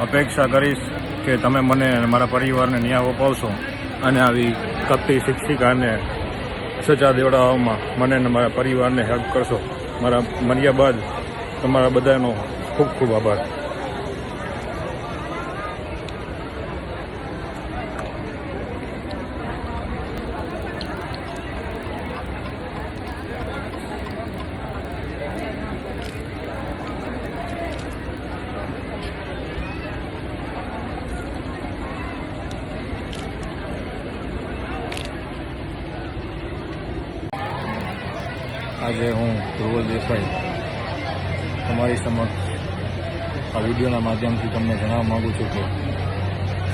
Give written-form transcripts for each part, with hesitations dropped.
અપેક્ષા કરીશ કે તમે મને અને મારા પરિવારને ન્યાય અપાવશો અને આવી કપટી શિક્ષિકાને સજા દેવડાવવામાં મને અને મારા પરિવારને હેલ્પ કરશો. મારા મર્યા બાદ તમારા બધાનો ખૂબ ખૂબ આભાર. આજે હું ધ્રુવલ દેસાઈ તમારી સમક્ષ આ વિડીયોના માધ્યમથી તમને જણાવવા માગું છું કે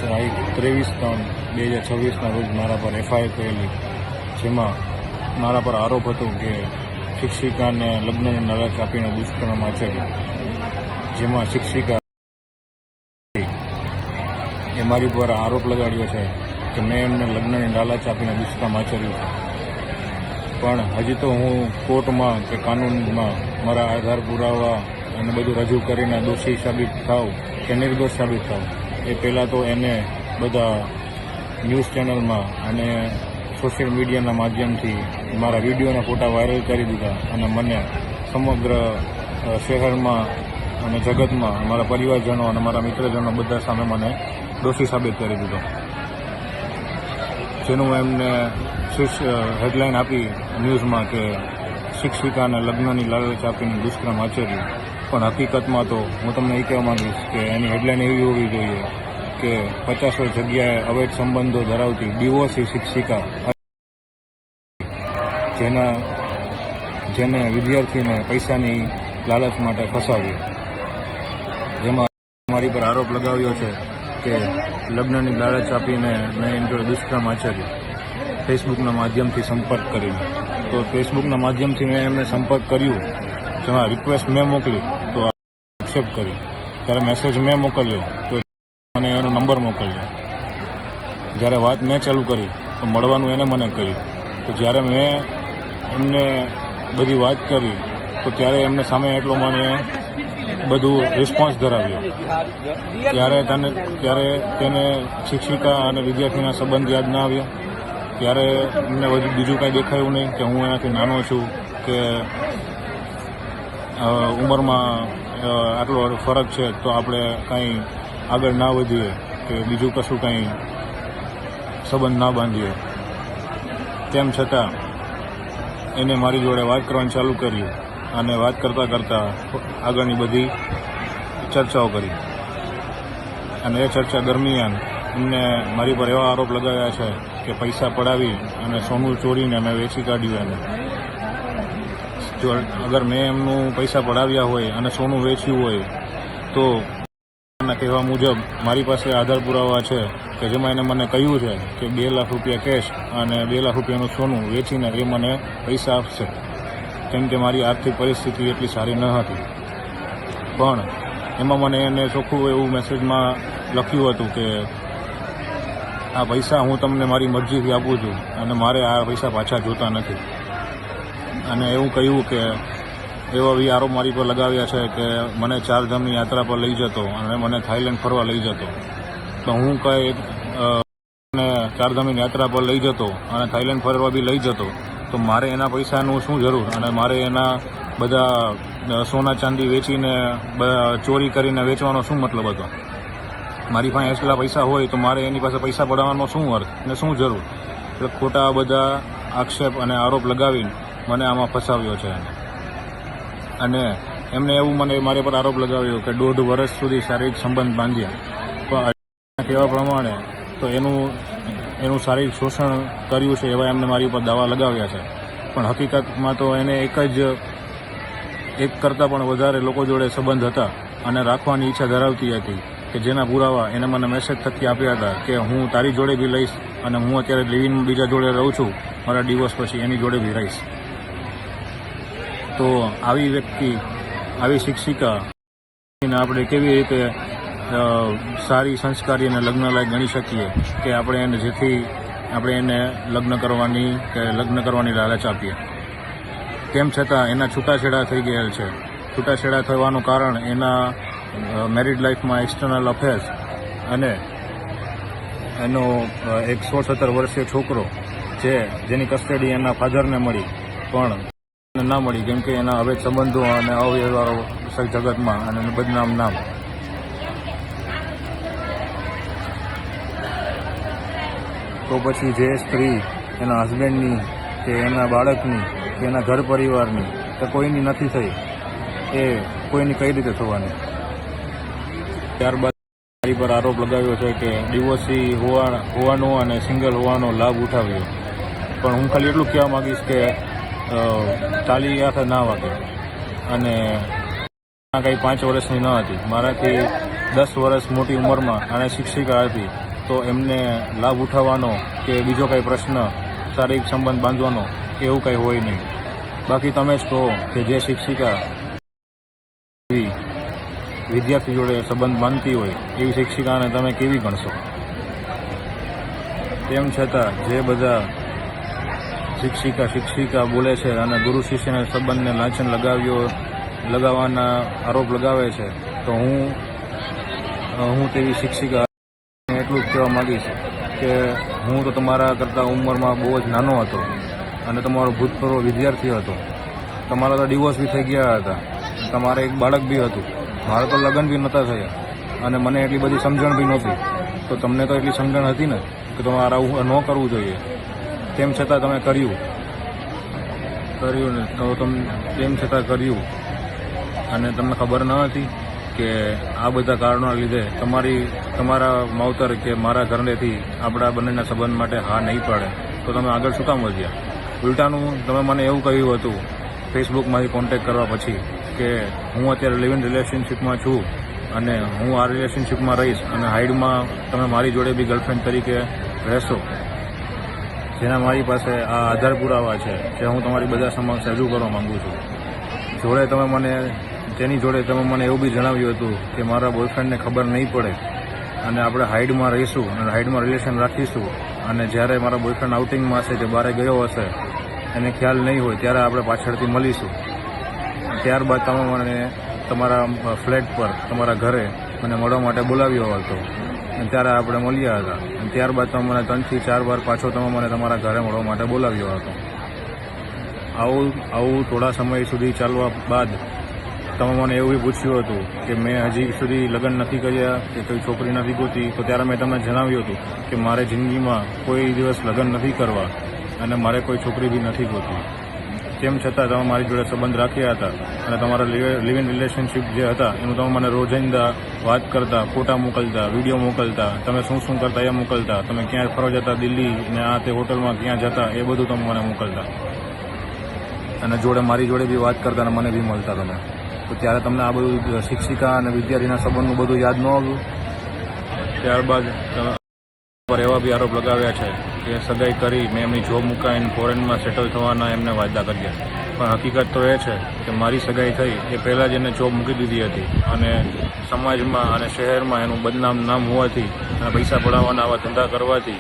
તારીખ 23/3/2026ના રોજ મારા પર એફઆઈઆર કરેલી, જેમાં મારા પર આરોપ હતો કે શિક્ષિકાને લગ્નની લાલચ આપીને દુષ્કર્મ આચર્યું. જેમાં શિક્ષિકા એ મારી પર આરોપ લગાડ્યો છે કે મેં એમને લગ્નની લાલચ આપીને દુષ્કર્મ આચર્યું છે. પણ હજી તો હું કોર્ટમાં કે કાનૂનમાં મારા આધાર પુરાવા અને બધું રજૂ કરીને દોષી સાબિત થાવ કે નિર્દોષ સાબિત થાવ એ પહેલાં તો એને બધા ન્યૂઝ ચેનલમાં અને સોશિયલ મીડિયાના માધ્યમથી મારા વિડીયોના ફોટા વાયરલ કરી દીધા અને મને સમગ્ર શહેરમાં અને જગતમાં મારા પરિવારજનો અને મારા મિત્રજનો બધા સામે મને દોષી સાબિત કરી દીધો. જેનું એમને હેડલાઇન આપી ન્યૂઝમાં કે શિક્ષિકાને લગ્નની લાલચ આપીને દુષ્કર્મ આચર્યું. પણ હકીકતમાં તો હું તમને એ કહેવા માંગીશ કે એની હેડલાઇન એવી હોવી જોઈએ કે 50 જગ્યાએ અવૈધ સંબંધો ધરાવતી ડિવોર્સી શિક્ષિકા જેને વિદ્યાર્થીને પૈસાની લાલચ માટે ફસાવ્યો. જેમાં મારી પર આરોપ લગાવ્યો છે કે લગ્નની લાલચ આપીને મેં એની જોડે દુષ્કર્મ આચર્યું ફેસબુકના માધ્યમથી સંપર્ક કરીને. તો ફેસબુકના માધ્યમથી મેં એમને સંપર્ક કર્યું, જેમાં રિક્વેસ્ટ મેં મોકલી તો એક્સેપ્ટ કરી. ત્યારે મેસેજ મેં મોકલ્યો તો મને એનો નંબર મોકલ્યો. જ્યારે વાત મેં ચાલુ કરી તો મળવાનું એને મને કહ્યું. તો જ્યારે મેં એમને બધી વાત કરી તો ત્યારે એમને સામે એટલો મને બધું રિસ્પોન્સ ધરાવ્યો. ત્યારે તેને શિક્ષિકા અને વિદ્યાર્થીના સંબંધ યાદ ના આવ્યો. ત્યારે એમને બીજું કાંઈ દેખાયું નહીં કે હું એનાથી નાનો છું કે ઉંમરમાં આટલો ફરક છે તો આપણે કાંઈ આગળ ના વધીએ કે બીજું કશું કાંઈ સંબંધ ના બાંધીએ. તેમ છતાં એને મારી જોડે વાત કરવાનું ચાલુ કર્યું અને વાત કરતાં કરતાં આગળની બધી ચર્ચાઓ કરી. અને એ ચર્ચા દરમિયાન એમને મારી પર એવા આરોપ લગાવ્યા છે કે પૈસા પડાવી અને સોનું ચોરીને મેં વેચી કાઢ્યું. એને જો અગર મેં એમનું પૈસા પડાવ્યા હોય અને સોનું વેચ્યું હોય તો એના કહેવા મુજબ મારી પાસે આધાર પુરાવા છે કે જેમાં એને મને કહ્યું છે કે 2 લાખ રૂપિયા કેશ અને 2 લાખ રૂપિયાનું સોનું વેચીને એ મને પૈસા આપશે, કેમ કે મારી આર્થિક પરિસ્થિતિ એટલી સારી ન હતી. પણ એમાં મને એને ચોખ્ખું એવું મેસેજમાં લખ્યું હતું કે આ પૈસા હું તમને મારી મરજીથી આપું છું અને મારે આ પૈસા પાછા જોતા નથી. અને એવું કહ્યું કે એવા બી આરોપ મારી પર લગાવ્યા છે કે મને 4 ધામની યાત્રા પર લઈ જતો અને મને થાઈલેન્ડ ફરવા લઈ જતો. તો હું કંઈ 4 ધામની યાત્રા પર લઈ જતો અને થાઈલેન્ડ ફરવા બી લઈ જતો તો મારે એના પૈસાનું શું જરૂર અને મારે એના બધા સોના ચાંદી વેચીને ચોરી કરીને વેચવાનો શું મતલબ હતો? મારી પાસે એટલા પૈસા હોય તો મારે એની પાસે પૈસા પડાવવાનો શું અર્થ અને શું જરૂર? એટલે ખોટા બધા આક્ષેપ અને આરોપ લગાવીને મને આમાં ફસાવ્યો છે. અને એમને એવું મારે પર આરોપ લગાવ્યો કે 1.5 વર્ષ સુધી શારીરિક સંબંધ બાંધ્યા, પણ કહેવા પ્રમાણે તો એનું શારીરિક શોષણ કર્યું છે એવા એમને મારી ઉપર દાવા લગાવ્યા છે. પણ હકીકતમાં તો એને એક કરતાં પણ વધારે લોકો જોડે સંબંધ હતા અને રાખવાની ઈચ્છા ધરાવતી હતી કે જેના પુરાવા એને મને મેસેજ થકી આપ્યા હતા કે હું તારી જોડે બી લઈશ અને હું અત્યારે લિવિંગમાં બીજા જોડે રહું છું, મારા ડિવોર્સ પછી એની જોડે બી રહીશ. તો આવી વ્યક્તિ, આવી શિક્ષિકા આપણે કેવી રીતે સારી સંસ્કારી અને લગ્નલાયક ગણી શકીએ કે જેથી આપણે એને લગ્ન કરવાની લાલચ આપીએ. તેમ છતાં એના છૂટાછેડા થઈ ગયેલ છે. છૂટાછેડા થવાનું કારણ એના મેરિડ લાઈફમાં એક્સટર્નલ અફેર્સ અને એનો એક 16-17 વર્ષીય છોકરો જેની કસ્ટડી એના ફાધરને મળી પણ ના મળી, કેમ કે એના અવૈધ સંબંધો અને અવ્યવહારો જગતમાં અને બદનામ નામ. તો પછી જે સ્ત્રી એના હસબન્ડની કે એના બાળકની કે એના ઘર પરિવારની કે કોઈની નથી થઈ, એ કોઈની કઈ રીતે થવાની? ત્યારબાદ મારી પર આરોપ લગાવ્યો છે કે ડિવોર્સી હોવાનો અને સિંગલ હોવાનો લાભ ઉઠાવ્યો. પણ હું ખાલી એટલું કહેવા માગીશ કે તાલી હાથે ના વાગે. અને કંઈ 5 વર્ષની ન હતી, મારાથી 10 વર્ષ મોટી ઉંમરમાં અને શિક્ષિકા હતી, તો એમને લાભ ઉઠાવવાનો કે બીજો કંઈ પ્રશ્ન શારીરિક સંબંધ બાંધવાનો કે એવું કંઈ હોય નહીં. બાકી તમે જ કહો કે જે શિક્ષિકા વિદ્યાર્થી જોડે સંબંધ બાંધતી હોય એવી શિક્ષિકાને તમે કેવી ગણશો? તેમ છતાં જે બધા શિક્ષિકા બોલે છે અને ગુરુ શિષ્યના સંબંધને લાંછન લગાવવાના આરોપ લગાવે છે, તો હું તેવી શિક્ષિકા એટલું જ કહેવા માગીશ કે હું તો તમારા કરતાં ઉંમરમાં બહુ જ નાનો હતો અને તમારો ભૂતપૂર્વ વિદ્યાર્થી હતો. તમારા તો ડિવોર્સ બી થઈ ગયા હતા, તમારે એક બાળક બી હતું, મારે તો લગ્ન બી નહોતા થયા અને મને એટલી બધી સમજણ બી નહોતી. તો તમને તો એટલી સમજણ હતી ને કે તમારે આવું ન કરવું જોઈએ, તેમ છતાં તમે કર્યું ને તો તેમ છતાં કર્યું. અને તમને ખબર ન હતી કે આ બધા કારણોના લીધે તમારા માવતર કે મારા ઘરેથી આપણા બંનેના સંબંધ માટે હા નહીં પાડે, તો તમે આગળ શું કામ વધ્યા? ઉલટાનું તમે મને એવું કહ્યું હતું ફેસબુકમાંથી કોન્ટેક્ટ કરવા પછી કે હું અત્યારે લિવ ઇન રિલેશનશીપમાં છું અને હું આ રિલેશનશીપમાં રહીશ અને હાઇડમાં તમે મારી જોડે બી ગર્લફ્રેન્ડ તરીકે રહેશો, જેના મારી પાસે આ આધાર પુરાવા છે જે હું તમારી બધા સમક્ષ રજૂ કરવા માગું છું. તેની જોડે તમે મને એવું બી જણાવ્યું હતું કે મારા બોયફ્રેન્ડને ખબર નહીં પડે અને આપણે હાઇડમાં રહીશું અને હાઇડમાં રિલેશન રાખીશું, અને જ્યારે મારા બોયફ્રેન્ડ આઉટિંગમાં હશે કે બહાર ગયો હશે એને ખ્યાલ નહીં હોય ત્યારે આપણે પાછળથી મળીશું. ત્યારબાદ તમે મને તમારા ફ્લેટ પર તમારા ઘરે મને મળવા માટે બોલાવ્યો હતો અને ત્યારે આપણે મળ્યા હતા. અને ત્યારબાદ તમે મને 3 થી 4 વાર પાછો તમે મને તમારા ઘરે મળવા માટે બોલાવ્યો હતો. આવું થોડા સમય સુધી ચાલવા બાદ તમે મને એવું પૂછ્યું હતું કે મેં હજી સુધી લગ્ન નથી કર્યા કે કોઈ છોકરી નથી ગોતી, તો ત્યારે મેં તમને જણાવ્યું હતું કે મારે જિંદગીમાં કોઈ દિવસ લગ્ન નથી કરવા અને મારે કોઈ છોકરી બી નથી ગોતવી. તેમ છતાં તમે મારી જોડે સંબંધ રાખ્યા હતા અને તમારા લિવ ઇન રિલેશનશીપ જે હતા એનું તમે મને રોજિંદા વાત કરતા, ફોટા મોકલતા, વિડીયો મોકલતા, તમે શું કરતા એ મોકલતા, તમે ક્યાં ફરવા જતા દિલ્હી ને આ તે હોટલમાં ક્યાં જતા એ બધું તમે મને મોકલતા અને મારી જોડે બી વાત કરતા અને મને બી મળતા તમે. તો ત્યારે તમને આ બધું શિક્ષિકા અને વિદ્યાર્થીના સંબંધનું બધું યાદ ન આવ્યું? ત્યારબાદ પર એવા બી આરોપ લગાવ્યા છે કે સગાઈ કરી મેં એમની જોબ મુકાઈને ફોરેનમાં સેટલ થવાના એમને વાયદા કર્યા. પણ હકીકત તો એ છે કે મારી સગાઈ થઈ એ પહેલાં જ એને જોબ મૂકી દીધી હતી અને સમાજમાં અને શહેરમાં એનું બદનામ નામ હોવાથી અને પૈસા પડાવવાના આવા ધંધા કરવાથી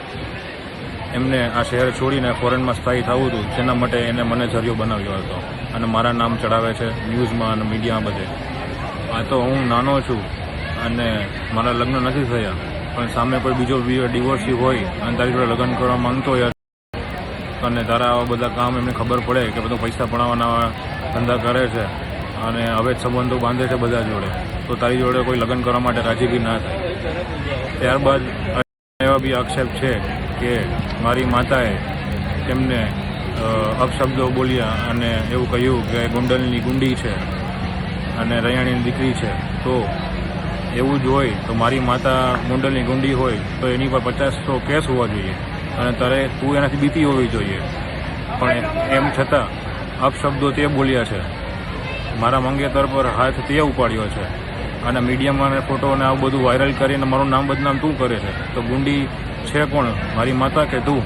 એમને આ શહેર છોડીને ફોરેનમાં સ્થાયી થવું હતું, જેના માટે એને મને જરિયો બનાવ્યો હતો અને મારા નામ ચડાવે છે ન્યૂઝમાં અને મીડિયામાં બધે. આ તો હું નાનો છું અને મારા લગ્ન નથી થયા, પણ સામે કોઈ બીજો ડિવોર્સી હોય અને તારી જોડે લગ્ન કરવા માંગતો હોય અને તારા આવા બધા કામ એમને ખબર પડે કે બધું પૈસા પડાવવાના ધંધા કરે છે અને અવૈધ સંબંધો બાંધે છે બધા જોડે, તો તારી જોડે કોઈ લગ્ન કરવા માટે રાજી બી ના થાય. ત્યારબાદ એવા બી આક્ષેપ છે કે મારી માતાએ તેમને અપશબ્દો બોલ્યા અને એવું કહ્યું કે ગુંડલની ગુંડી છે અને રૈયાણીની દીકરી છે. તો એવું જ હોય તો મારી માતા ગુંડલની ગુંડી હોય તો એની પર 50 કેસ હોવા જોઈએ અને તું એનાથી બીતી હોવી જોઈએ. પણ એમ છતાં અપશબ્દો તે બોલ્યા છે, મારા મંગેતર પર હાથ તે ઉપાડ્યો છે અને મીડિયામાં ફોટો અને આવું બધું વાયરલ કરીને મારું નામ બદનામ તું કરે છે. તો ગુંડી છે કોણ, મારી માતા કે તું?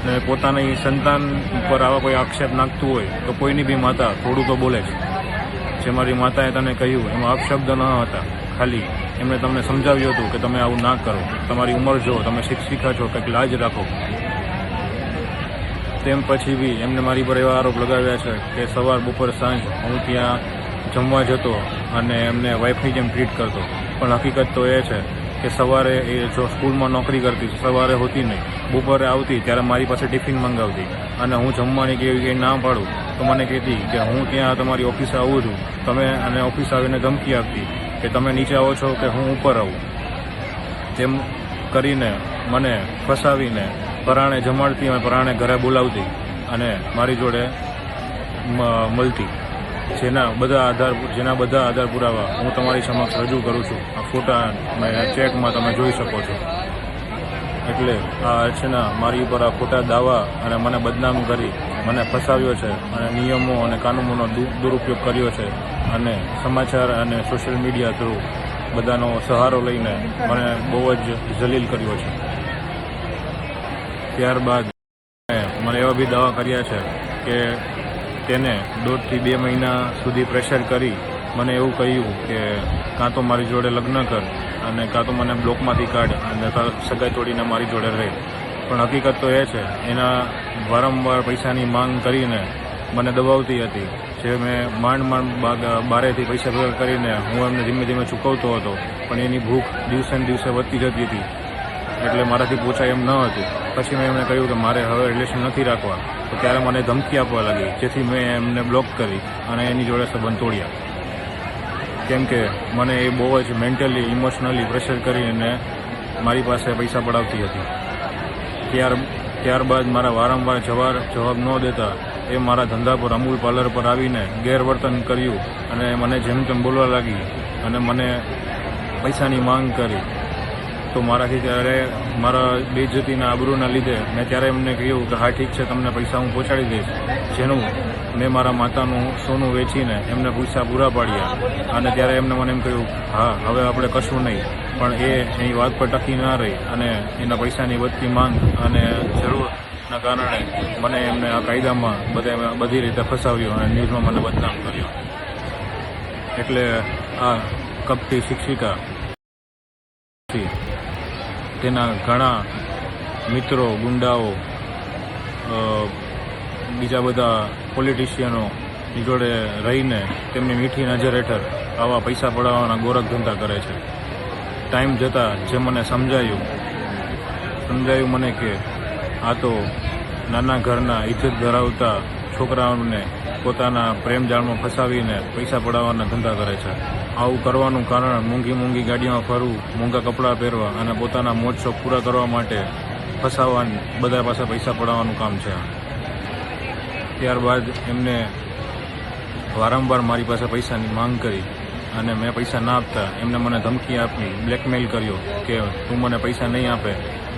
ને પોતાની સંતાન પર આવા કોઈ આક્ષેપ નાખતું હોય તો કોઈની બી માતા થોડું તો બોલે છે. જે મારી માતાએ તને કહ્યું એમાં અપશબ્દ ન હતા, ખાલી એમણે તમને સમજાવ્યું હતું કે તમે આવું ના કરો, તમારી ઉંમર જો, તમે શિક્ષિકા છો, કંઈક લાજ રાખો. તેમ પછી બી એમને મારી પર એવા આરોપ લગાવ્યા છે કે સવાર બપોર સાંજ હું ત્યાં જમવા જતો અને એમને વાઈફની જેમ ટ્રીટ કરતો. પણ હકીકત તો એ છે કે સવારે એ જો સ્કૂલમાં નોકરી કરતી, સવારે હોતી નહીં, બપોરે આવતી ત્યારે મારી પાસે ટિફિન મંગાવતી અને હું જમવાની કે એવી કંઈ ના પાડું તો મને કહેતી કે હું ત્યાં તમારી ઓફિસે આવું છું, તમે અને ઓફિસ આવીને ધમકી આપતી કે તમે નીચે આવો છો કે હું ઉપર આવું. તેમ કરીને મને ફસાવીને પરાણે જમાડતી અને પરાણે ઘરે બોલાવતી અને મારી જોડે મળતી, જેના બધા આધાર પુરાવા હું તમારી સમક્ષ રજૂ કરું છું. આ ફોટા ચેકમાં તમે જોઈ શકો છો. એટલે આ અર્ચના મારી ઉપર આ ખોટા દાવા અને મને બદનામ કરી મને ફસાવ્યો છે અને નિયમો અને કાનૂનોનો દુરુપયોગ કર્યો છે અને સમાચાર અને સોશિયલ મીડિયા થ્રુ બધાનો સહારો લઈને મને બહુ જ જલીલ કર્યો છે. ત્યારબાદ મને એવા બી દાવા કર્યા છે કે તેને 1.5 થી 2 મહિના સુધી પ્રેશર કરી મને એવું કહ્યું કે કાં તો મારી જોડે લગ્ન કર અને કાં તો મને બ્લોકમાંથી કાઢ અને સગાઈ તોડીને મારી જોડે રહે. પણ હકીકત તો એ છે એના વારંવાર પૈસાની માંગ કરીને મને દબાવતી હતી, જે મેં માંડ બારેથી પૈસા ભેગા કરીને હું એમને ધીમે ધીમે ચૂકવતો હતો. પણ એની ભૂખ દિવસે ને દિવસે વધતી જતી હતી એટલે મારાથી પૂછાય એમ ન હતું. પછી મેં એમને કહ્યું કે મારે હવે રિલેશન નથી રાખવા, તો ત્યારે મને ધમકી આપવા લાગી, જેથી મેં એમને બ્લોક કરી અને એની જોડે સંબંધ તોડ્યા. કેમ કે મને એ બહુ જ મેન્ટલી ઇમોશનલી પ્રેશર કરીને મારી પાસે પૈસા પડાવતી હતી. ત્યારબાદ મારા વારંવાર જવાબ ન દેતા એ મારા ધંધા પર અમૂલ પાર્લર પર આવીને ગેરવર્તન કર્યું અને મને જેમ તેમ બોલવા લાગી અને મને પૈસાની માંગ કરી. તો મારાથી ત્યારે મારા બેઇજ્જતીના આબરૂના લીધે મેં ત્યારે એમને કહ્યું કે હા ઠીક છે, તમને પૈસા હું પહોંચાડી દઈશ. જેનું મેં મારા માતાનું સોનું વેચીને એમને પૈસા પૂરા પાડ્યા અને ત્યારે એમને મને એમ કહ્યું હા હવે આપણે કશું નહીં. પણ એની વાત પર ટકી ના રહી અને એના પૈસાની વધતી માંગ અને જરૂરના કારણે મને એમને આ કાયદામાં બધી રીતે ફસાવ્યો અને ન્યૂઝમાં મને બદનામ કર્યો. એટલે આ કપટી શિક્ષિકા તેના ઘણા મિત્રો, ગુંડાઓ, બીજા બધા પોલિટિશિયનોની જોડે રહીને તેમની મીઠી નજર હેઠળ આવા પૈસા પડાવવાના ગોરખ ધંધા કરે છે. ટાઈમ જતાં જે મને સમજાયું મને કે આ તો નાના ઘરના ઇજ્જત ધરાવતા છોકરાઓને પોતાના પ્રેમ જાળમાં ફસાવીને પૈસા પડાવવાના ધંધા કરે છે. આવું કરવાનું કારણ મોંઘી ગાડીમાં ફરવું, મોંઘા કપડાં પહેરવા અને પોતાના મોજ શોખ પૂરા કરવા માટે ફસાવવાનું, બધા પાસે પૈસા પડાવવાનું કામ છે. ત્યારબાદ એમને વારંવાર મારી પાસે પૈસાની માંગ કરી અને મેં પૈસા ના આપતા એમને મને ધમકી આપી, બ્લેકમેલ કર્યો કે તું મને પૈસા નહીં આપે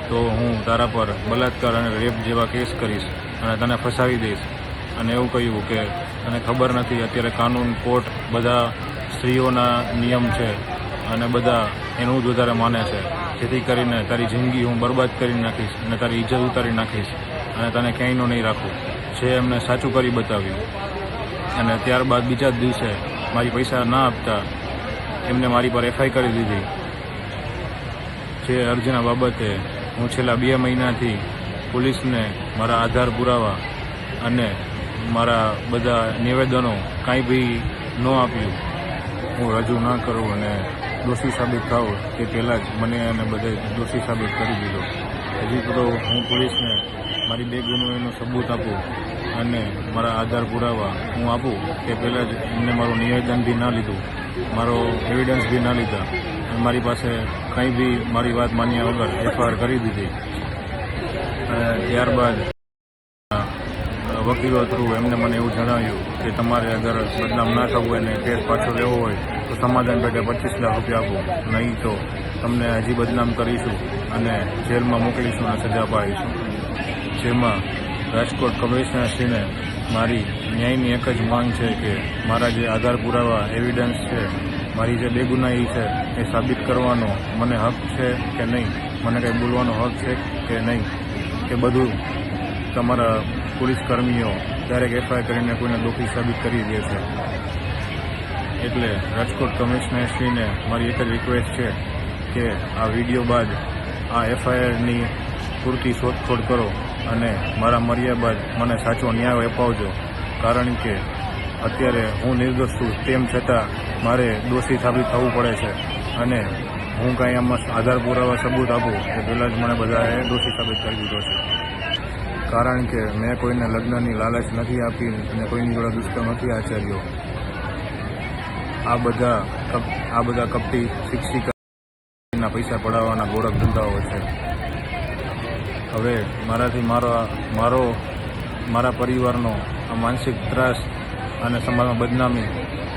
તો હું તારા પર બલાત્કાર અને રેપ જેવા કેસ કરીશ અને તને ફસાવી દઈશ. અને એવું કહ્યું કે તને ખબર નથી અત્યારે કાનૂન, કોર્ટ બધા સ્ત્રીઓના નિયમ છે અને બધા એનું જ વધારે માને છે, જેથી કરીને તારી જિંદગી હું બરબાદ કરી નાખીશ અને તારી ઇજ્જત ઉતારી નાખીશ અને તને ક્યાંયનું નહીં રાખું. જે એમને સાચું કરી બતાવ્યું. અને ત્યારબાદ બીજા જ દિવસે મારી પૈસા ના આપતા એમને મારી પર એફઆઈ કરી દીધી. જે અરજીના બાબતે હું છેલ્લા 2 મહિનાથી પોલીસને મારા આધાર પુરાવા અને મારા બધા નિવેદનો કાંઈ બી ન આપ્યું હું રજૂ ના કરું અને દોષી સાબિત થાઉં તે પહેલાં જ મને એને બધે દોષી સાબિત કરી દીધો. હજી તો હું પોલીસને મારી 2 ગુનાઓનું સબૂત આપું અને મારા આધાર પુરાવા હું આપું તે પહેલાં જ એમને મારું નિવેદન બી ના લીધું, મારો એવિડન્સ બી ના લીધા અને મારી પાસે કંઈ બી મારી વાત માન્યા વગર એફઆઈઆર કરી દીધી. ત્યારબાદ વકીલો થ્રુ એમને મને એવું જણાવ્યું કે તમારે અગર બદનામ ના થવું હોય અને કેસ પાછો લેવો હોય તો સમાધાન પેટે 25 લાખ રૂપિયા આપો, નહીં તો તમને હજી બદનામ કરીશું અને જેલમાં મોકલીશું અને સજા અપાવીશું. જેમાં રાજકોટ કમિશનરશ્રીને મારી ન્યાયની એક જ માંગ છે કે મારા જે આધાર પુરાવા, એવિડન્સ છે, મારી જે બેગુનાહી છે એ સાબિત કરવાનો મને હક છે કે નહીં, મને કંઈ બોલવાનો હક છે કે નહીં, કે બધું તમારા પોલીસ કર્મીઓ દરેક એફઆઈઆર કરીને કોઈને દોષી સાબિત કરી દે છે. એટલે રાજકોટ કમિશનરશ્રીને મારી એક જ રિક્વેસ્ટ છે કે આ વિડીયો બાદ આ એફઆઈઆરની પૂરતી શોધખોળ કરો અને મારા મર્યા બાદ મને સાચો ન્યાય અપાવજો. કારણ કે અત્યારે હું નિર્દોષ છું, તેમ છતાં મારે દોષી સાબિત થવું પડે છે. અને હું કાંઈ આમાં આધાર પુરાવા સબૂત આપું એ પહેલાં જ મને બધાએ દોષી સાબિત કરી દીધો છે. કારણ કે મેં કોઈને લગ્નની લાલચ નથી આપી અને કોઈની જોડે દુષ્કર્મ નથી આચર્યો. આ બધા કપટી શિક્ષિકાના પૈસા પડાવવાના ગોરખ ધંધાઓ છે. હવે મારાથી મારા પરિવારનો આ માનસિક ત્રાસ અને સમાજમાં બદનામી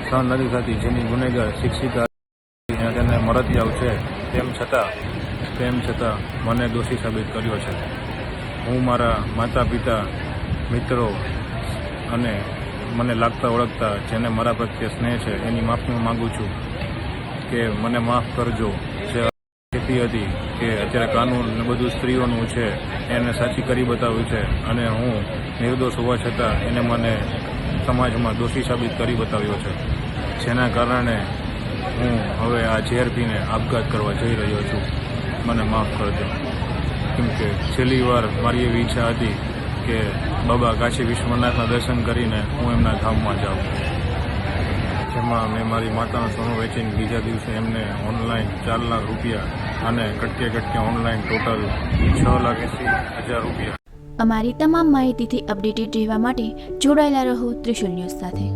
સહન નથી થતી, જેની ગુનેગાર શિક્ષિકા અને તેને મરતિયાવ છે. તેમ છતાં મને દોષી સાબિત કર્યો છે. હું મારા માતા પિતા, મિત્રો અને મને લાગતા ઓળખતા જેને મારા પ્રત્યે સ્નેહ છે એની માફી માગું છું કે મને માફ કરજો. જે ખેતી હતી કે અત્યારે કાનૂન ને બધું સ્ત્રીઓનું છે એને સાચી કરી બતાવ્યું છે અને હું નિર્દોષ હોવા છતાં એને મને સમાજમાં દોષી સાબિત કરી બતાવ્યો છે, જેના કારણે હું હવે આ ઝેર પીને આપઘાત કરવા જઈ રહ્યો છું. મને માફ કરજો. કેમ કે છેલ્લી વાર મારી એવી ઈચ્છા હતી કે બાબા કાશી વિશ્વનાથના દર્શન કરીને હું એમના ધામમાં જાઉં. જેમાં મેં મારી માતાનું સોનું વેચીને બીજા દિવસે એમને ઓનલાઈન 4 લાખ રૂપિયા અને કટકે ઓનલાઈન ટોટલ 6,80,000 રૂપિયા. અમારી તમામ માહિતીથી અપડેટેડ રહેવા માટે જોડાયેલા રહો ત્રિશુલ ન્યૂઝ સાથે.